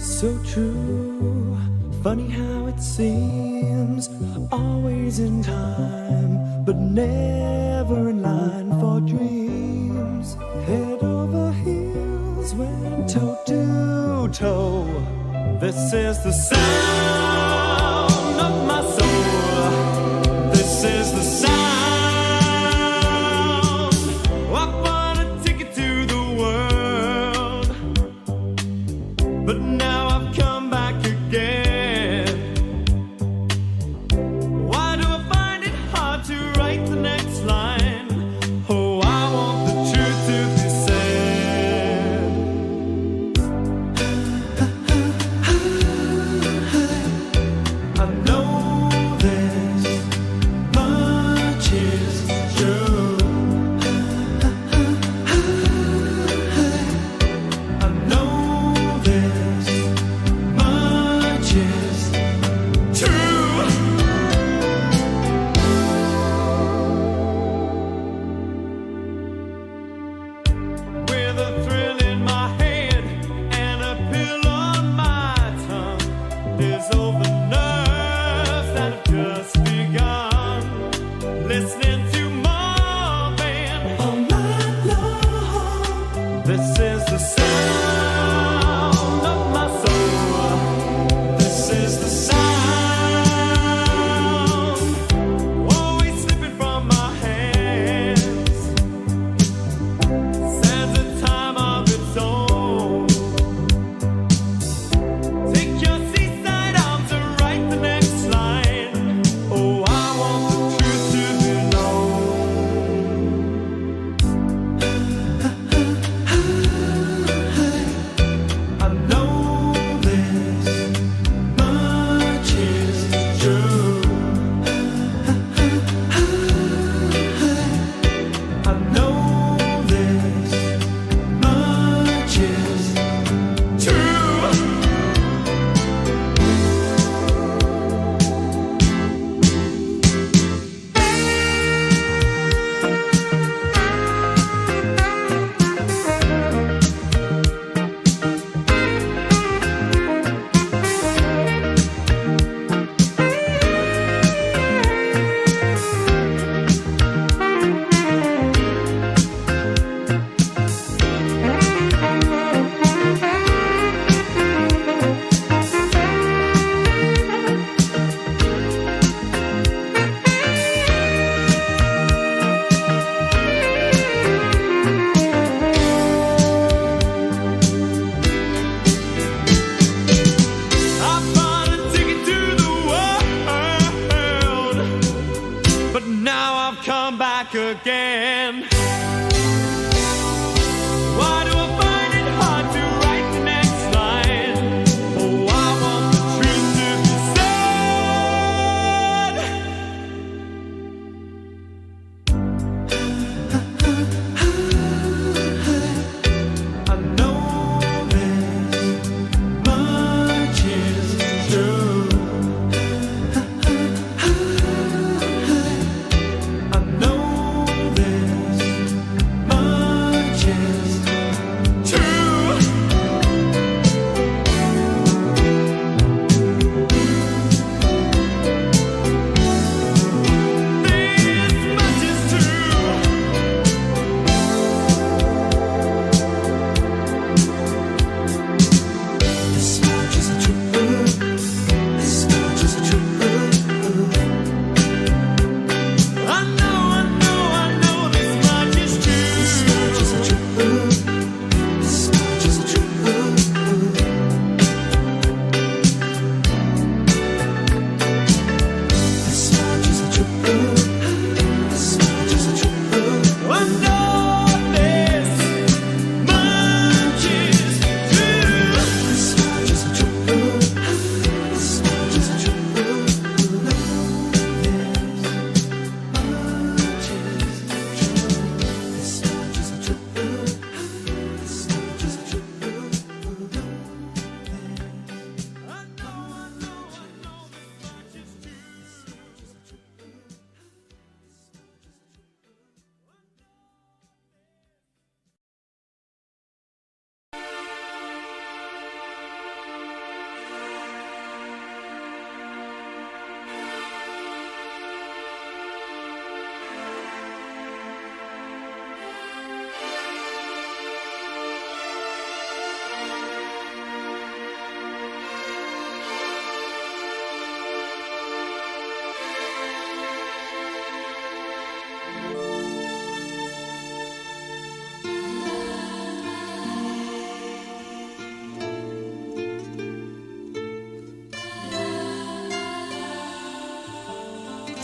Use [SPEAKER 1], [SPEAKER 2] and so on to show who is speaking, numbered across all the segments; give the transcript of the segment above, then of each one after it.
[SPEAKER 1] So true, funny how it seems, always in time, but never in line for dreams. Head over heels, went toe to toe. This is the sound of my soul. This is the sound. I wanna take it to the world, but now I've come back again. Why do I find it hard to write the next line? Oh, I want the truth to be said. I know this much is true. I know this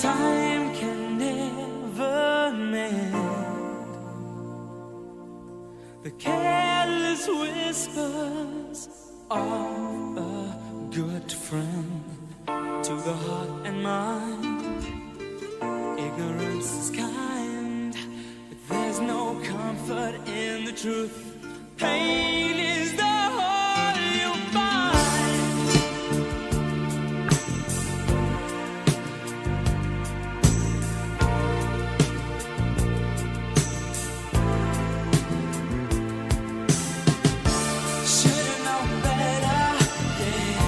[SPEAKER 1] time can never mend the careless whispers of a good friend. To the heart and mind, ignorance is kind, but there's no comfort in the truth. Pain is the whole you find. Should've known better, yeah.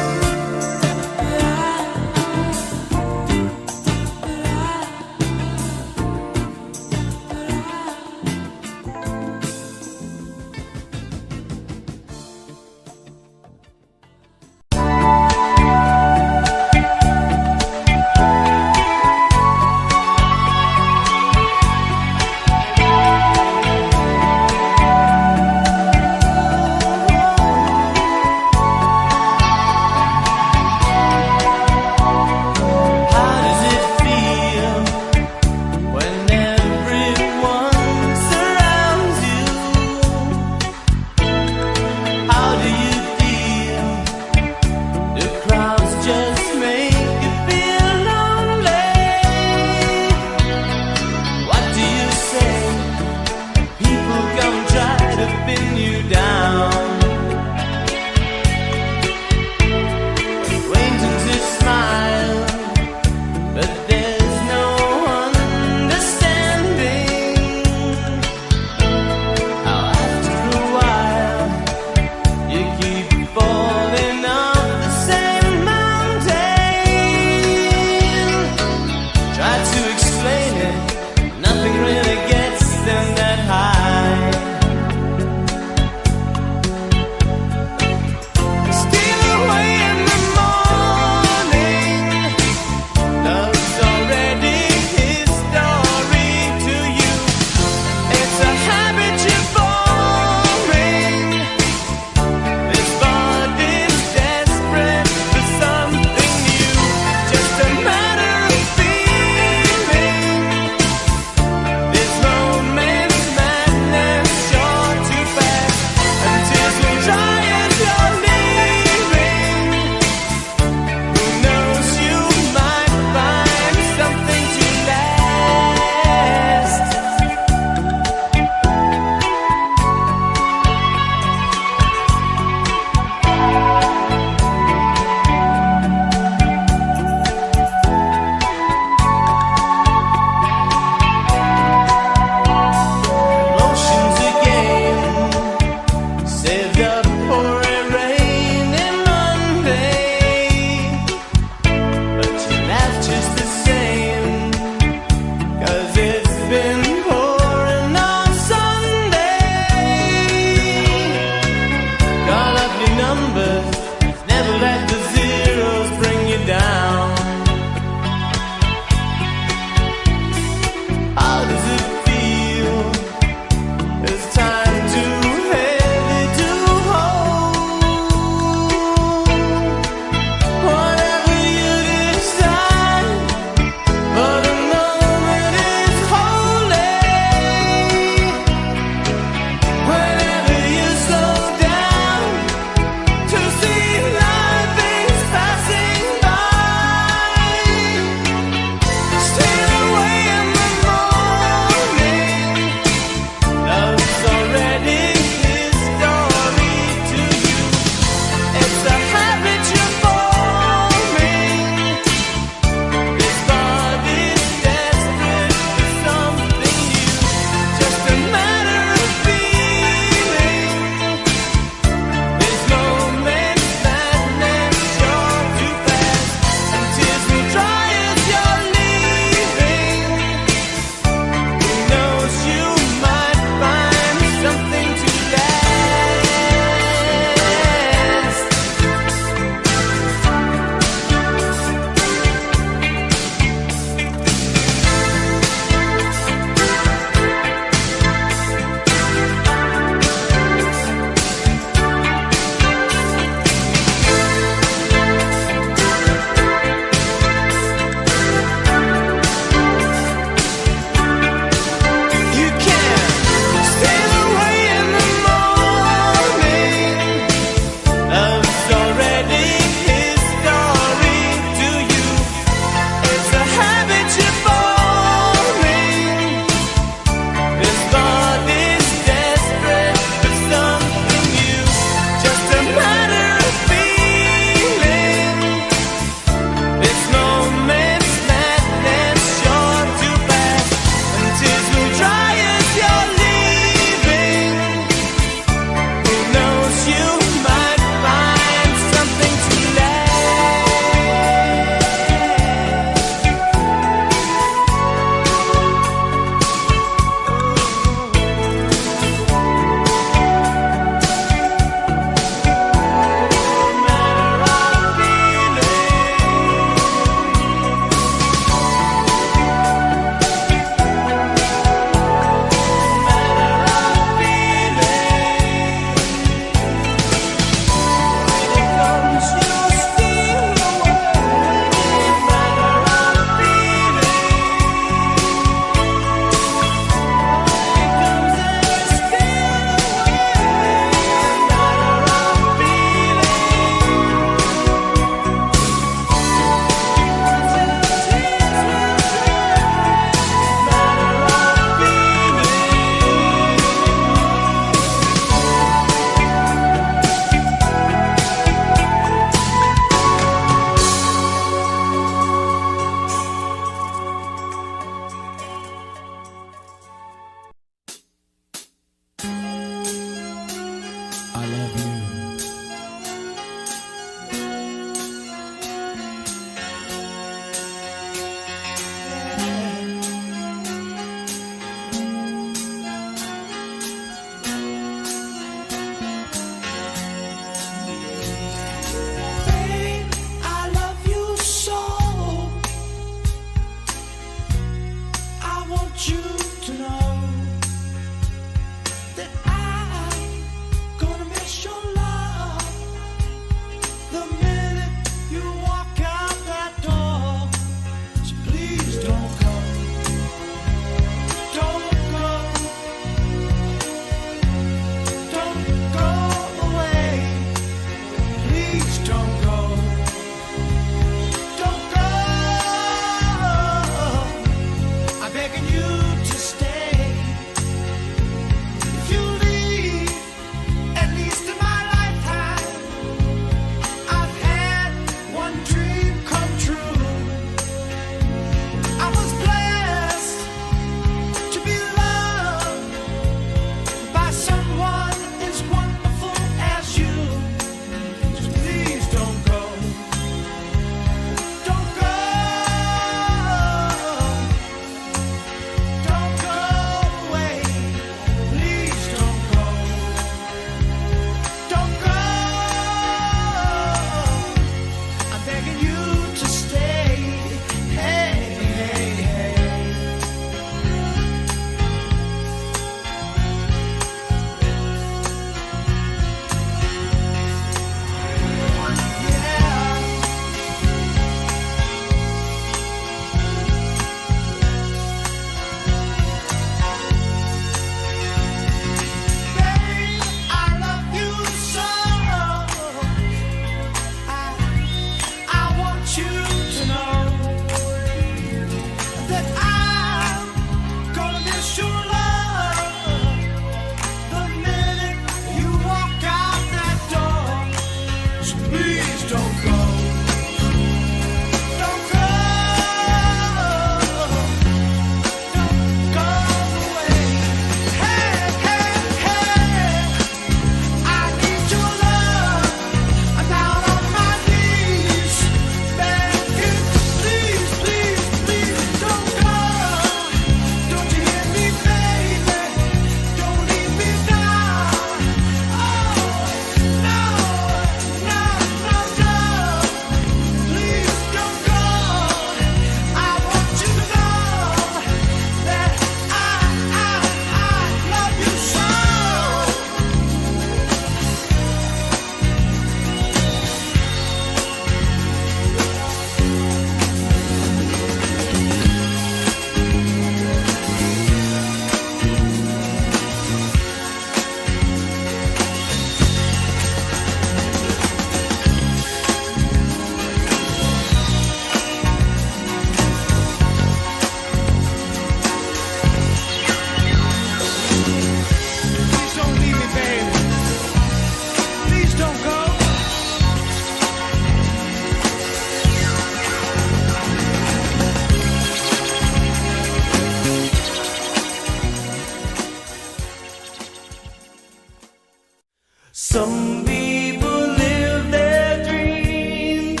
[SPEAKER 1] Some people live their dreams.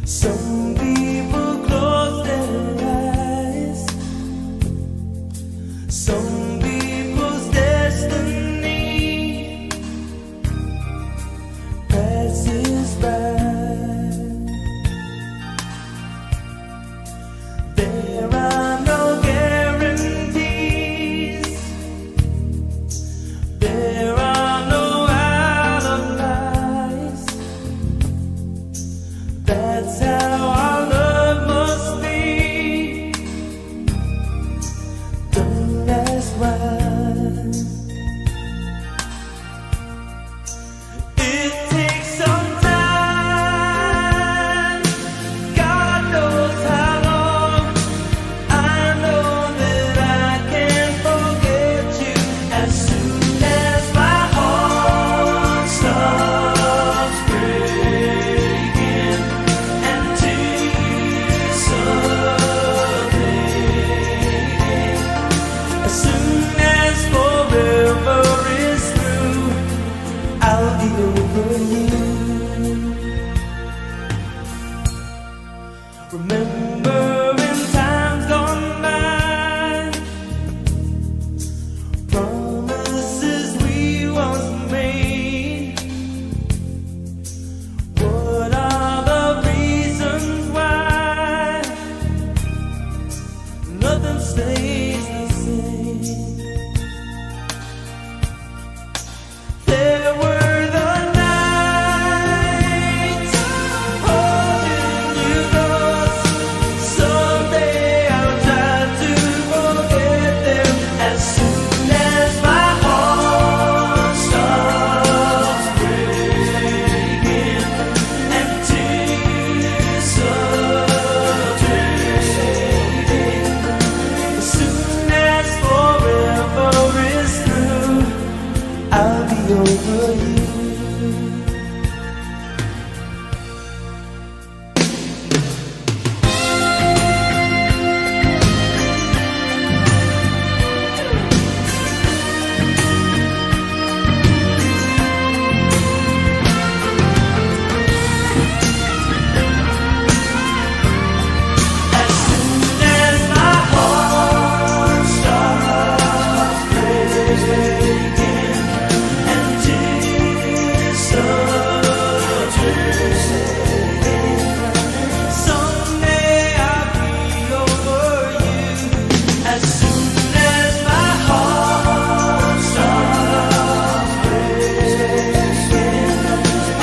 [SPEAKER 1] Some people close their eyes. Some people's destiny passes by. There are no guarantees. There are no alibis. That's how our love must be. Don't ask why. It takes some time. God knows how long. I know that I can forget you as soon as my heart stops breaking and tears start fading. As soon as forever is through, I'll be over you. Remember in times gone by, promises we once made. What are the reasons why nothing stays the same? There were the nights holding you close. Someday I'll try to forget them as soon as my heart stops breaking and tears start fading. As soon as forever is through, I'll be over you. As soon as my heart stops breaking and tears start fading, someday I'll be over you. As soon as my heart stops breaking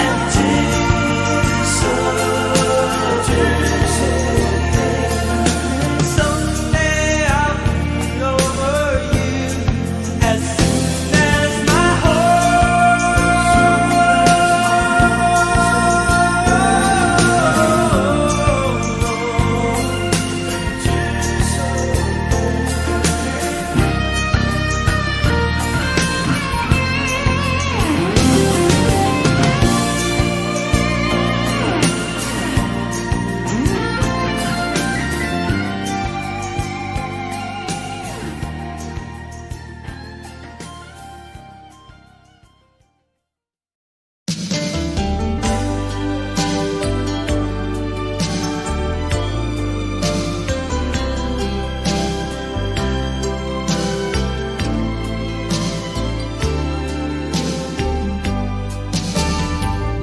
[SPEAKER 1] and tears start fading, someday I'll be over you. As soon as my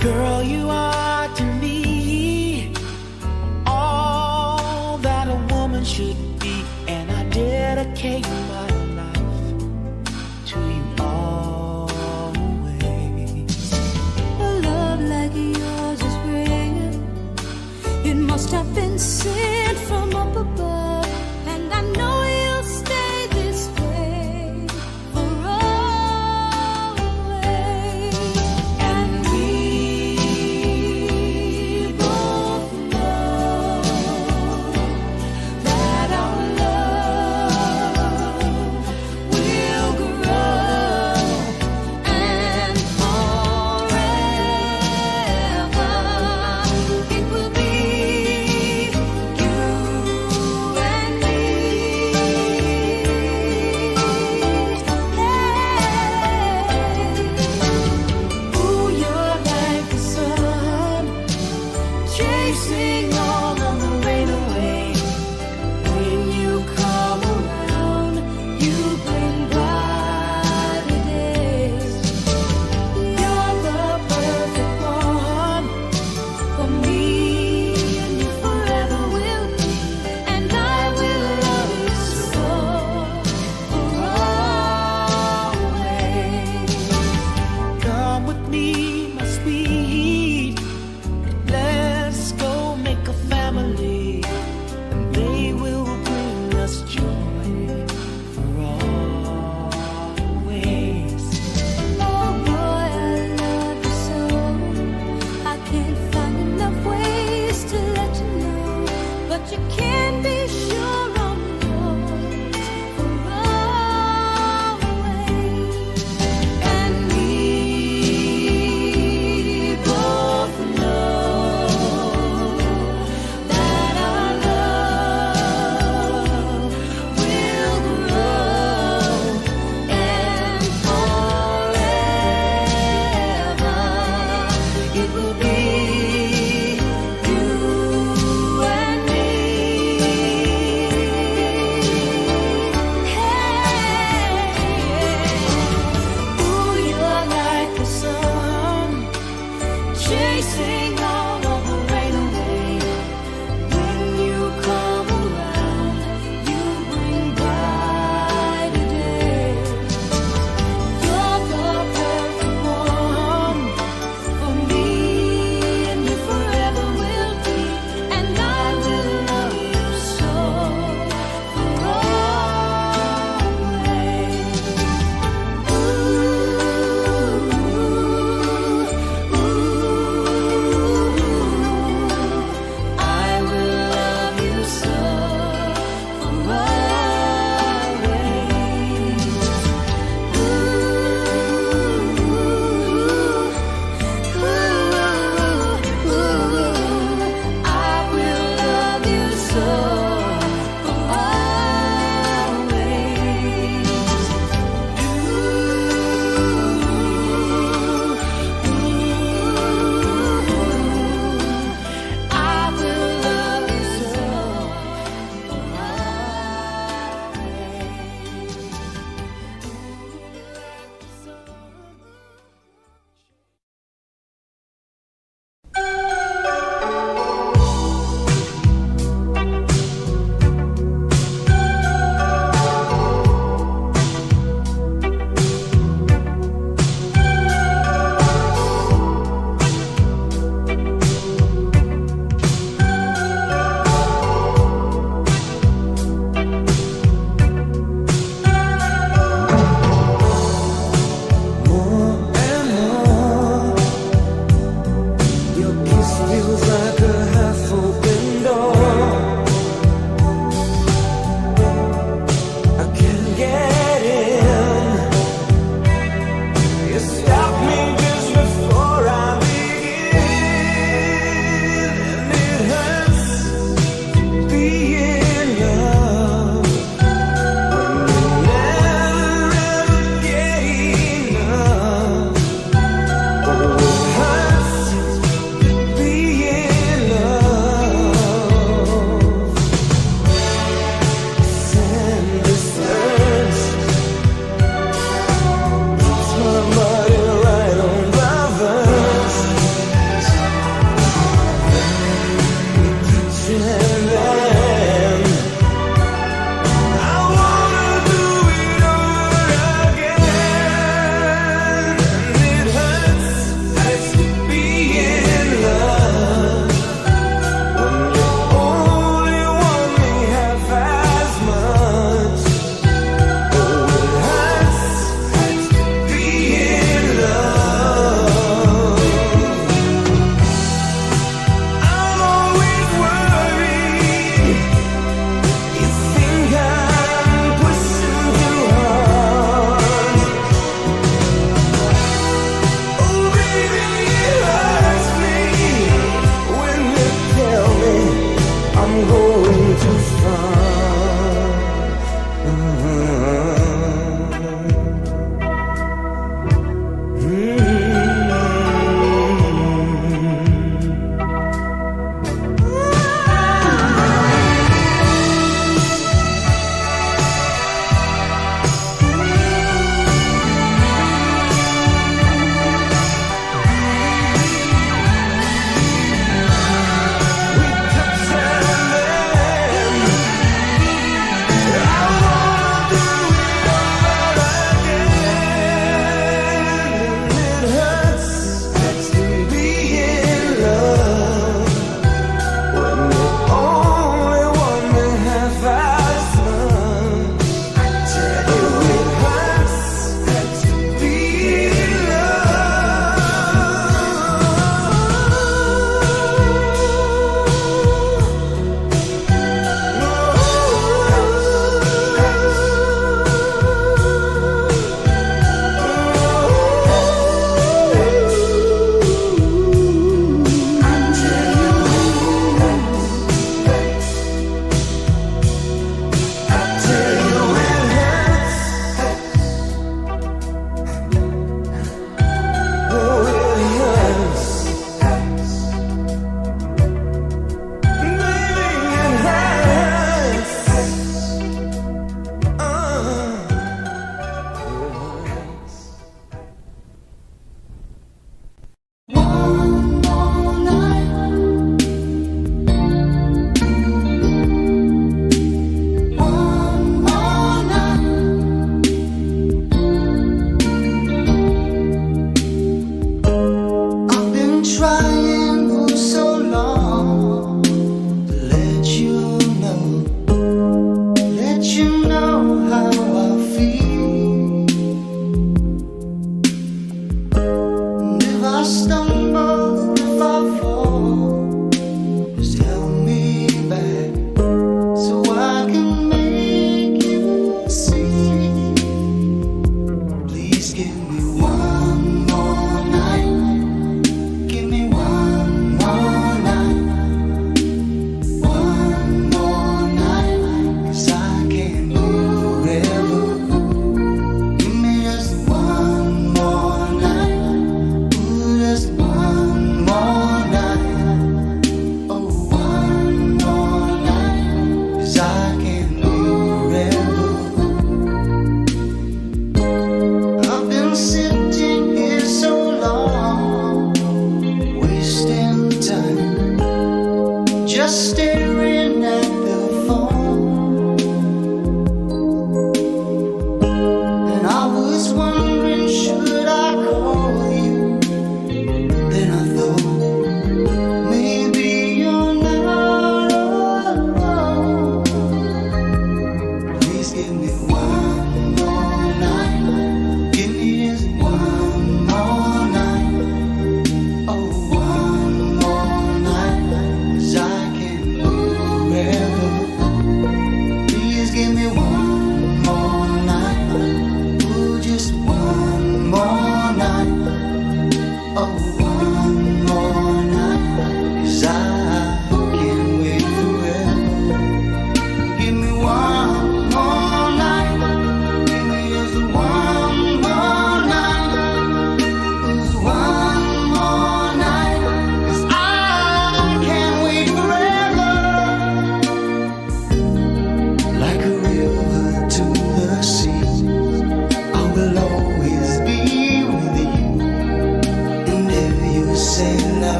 [SPEAKER 1] Girl, you are to me all that a woman should be, and I dedicate my life to you always.
[SPEAKER 2] A love like yours is rare. It must have been sent from up above, and I know you'll stay this way for always.
[SPEAKER 1] And we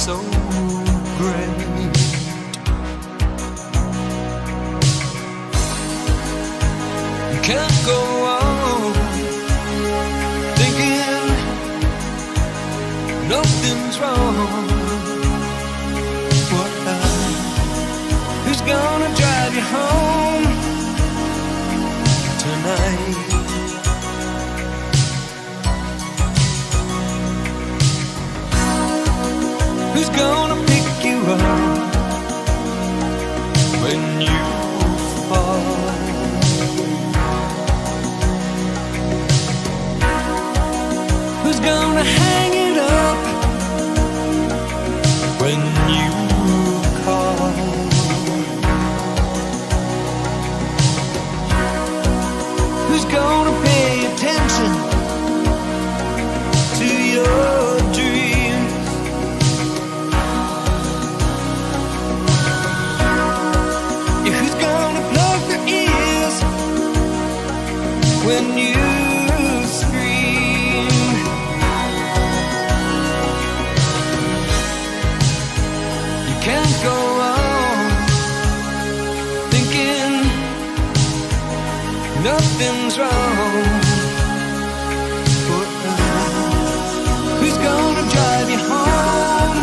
[SPEAKER 1] so great. can't go on thinking nothing's wrong. Who's gonna drive you home tonight? Who's gonna pick you up when you fall? Who's gonna hang it up when you call? Who's gonna pay attention to your dreams? Yeah, who's gonna plug their ears when you scream? You can't go on thinking nothing's wrong. Who's gonna drive you home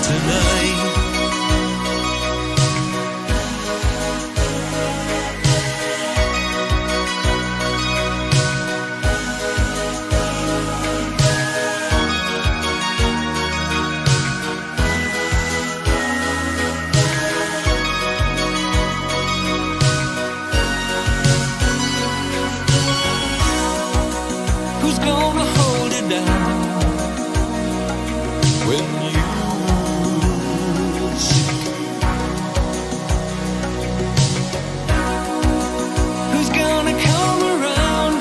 [SPEAKER 1] tonight? Who's gonna hold it down when you shake? Who's gonna come around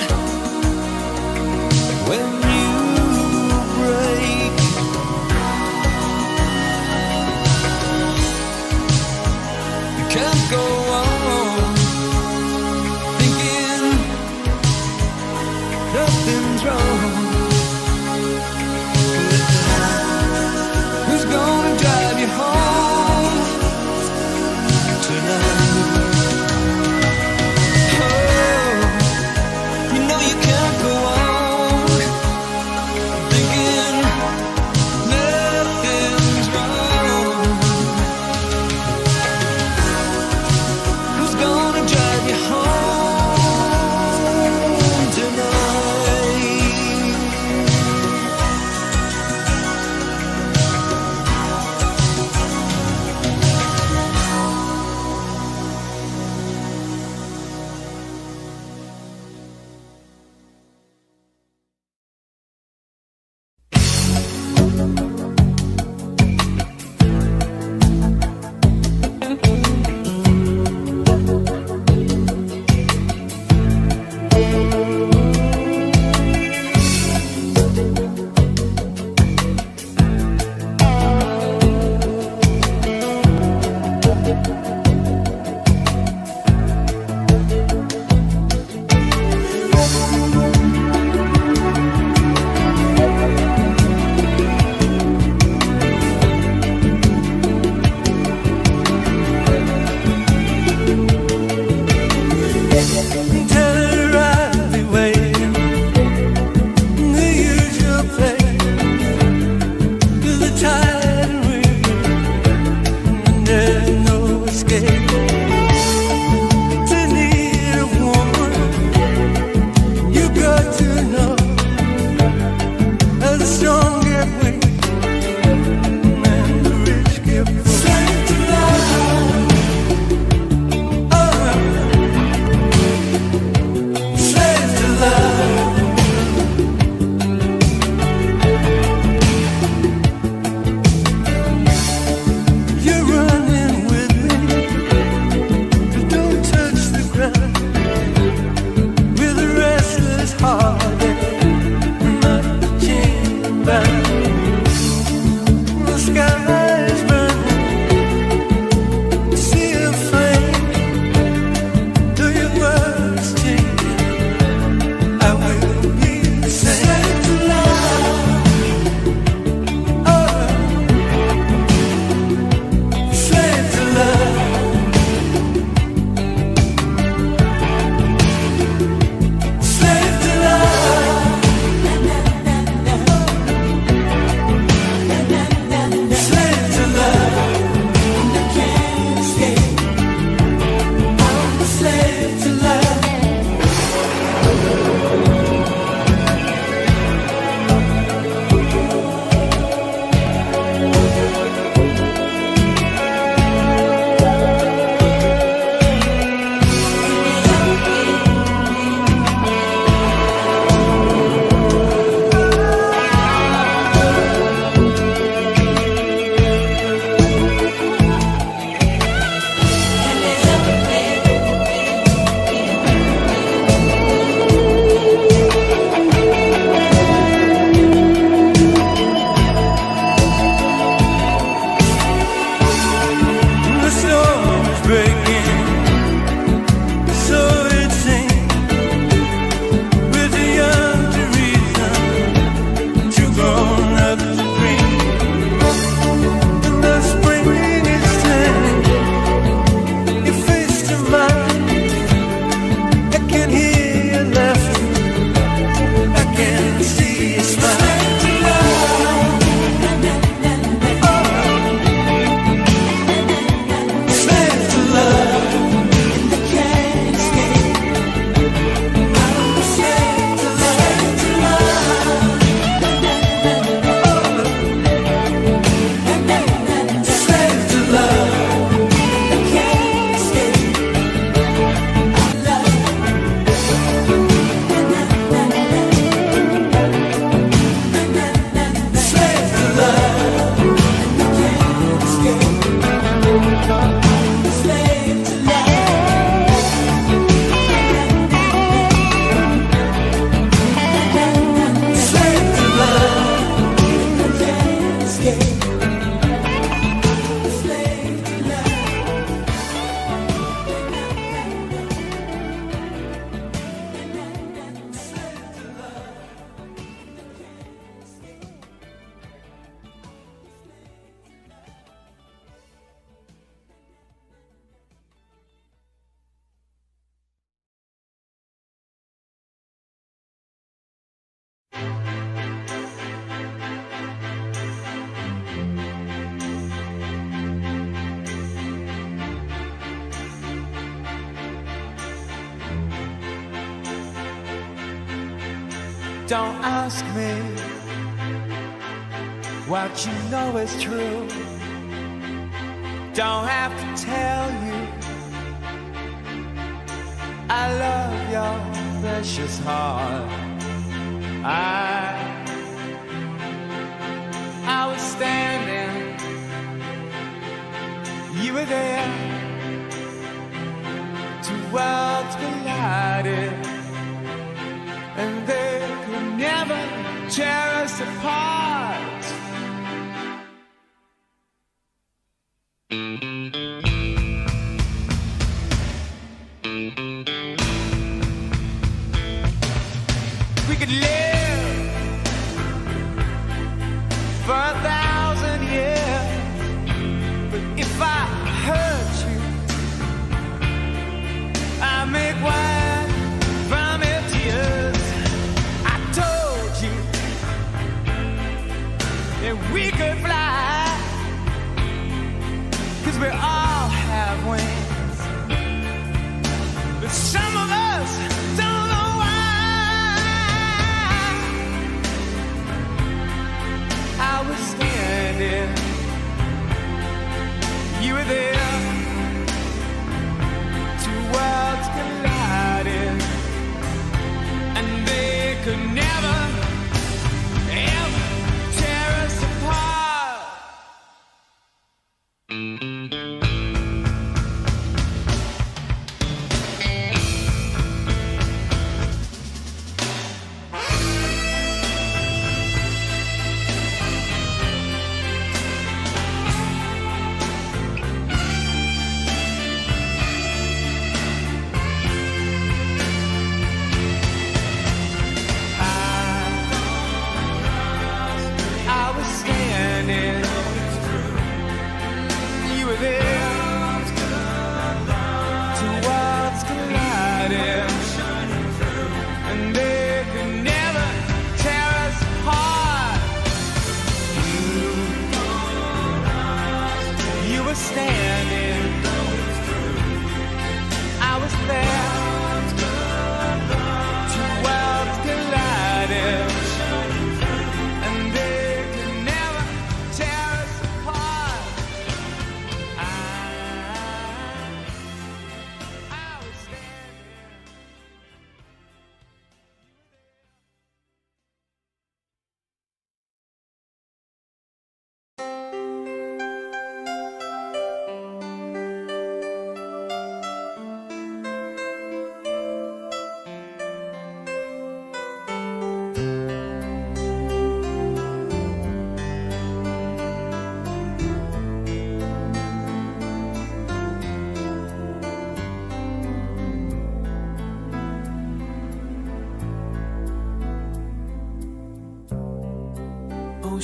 [SPEAKER 1] when you break? You can't go on thinking nothing's wrong. Who's gonna drive you home tonight? Oh, you know you can't go on thinking nothing's wrong. Who's gonna drive you home tonight? breaking. So it seems we're too young to reason, too grown up to dream. And the spring is turning your face to mine. I can hear you laughing, I can see you smile.
[SPEAKER 3] Don't ask me what you know is true. Don't have to tell you I love your precious heart. I was standing, you were there. Two worlds collided, and they could never tear us apart. We could live for 1,000 years, but if I hurt you, I make wine from your tears. I told you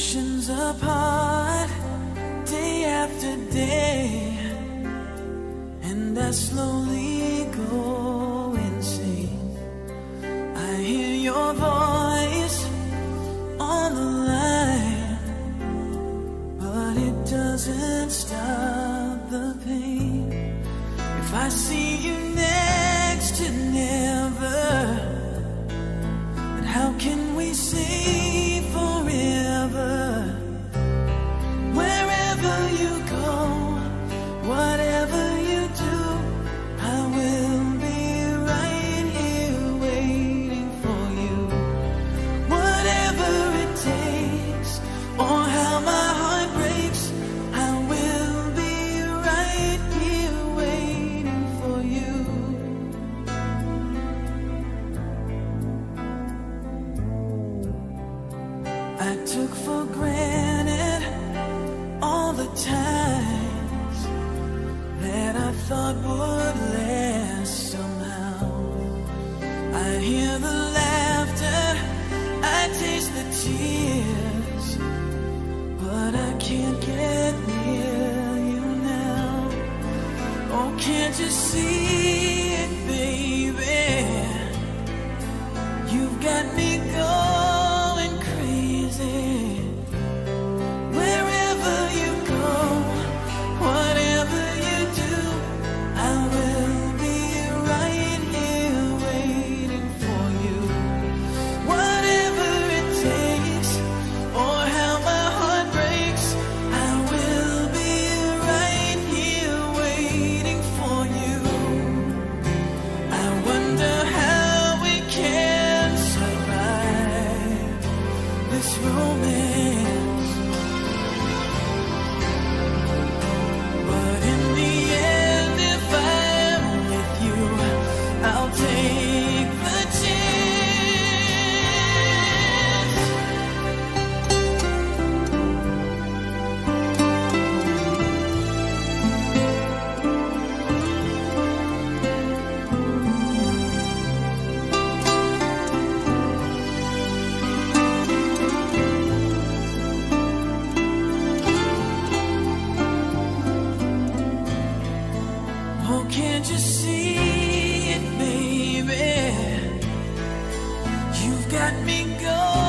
[SPEAKER 3] oceans apart, day after day, and I slowly go insane. I hear your voice on the line, but it doesn't stop the pain. If I see you next to never, then how can we say forever? Wherever you go, whatever you do, I will be right here waiting for you. Whatever it takes, or how my heart breaks, I will be right here waiting for you. I took for granted all the times that I thought would last somehow. I hear the laughter, I taste the tears, but I can't get near you now. Oh, can't you see it, baby? You've got me going crazy. Wherever you go, whatever you do, I will be right here waiting for you. Whatever it takes, or how my heart breaks, I will be right here waiting for you. I wonder how we can survive this romance. But in the end, if I'm with you, I'll take the chance. Oh, can't you see it, baby? You've got me going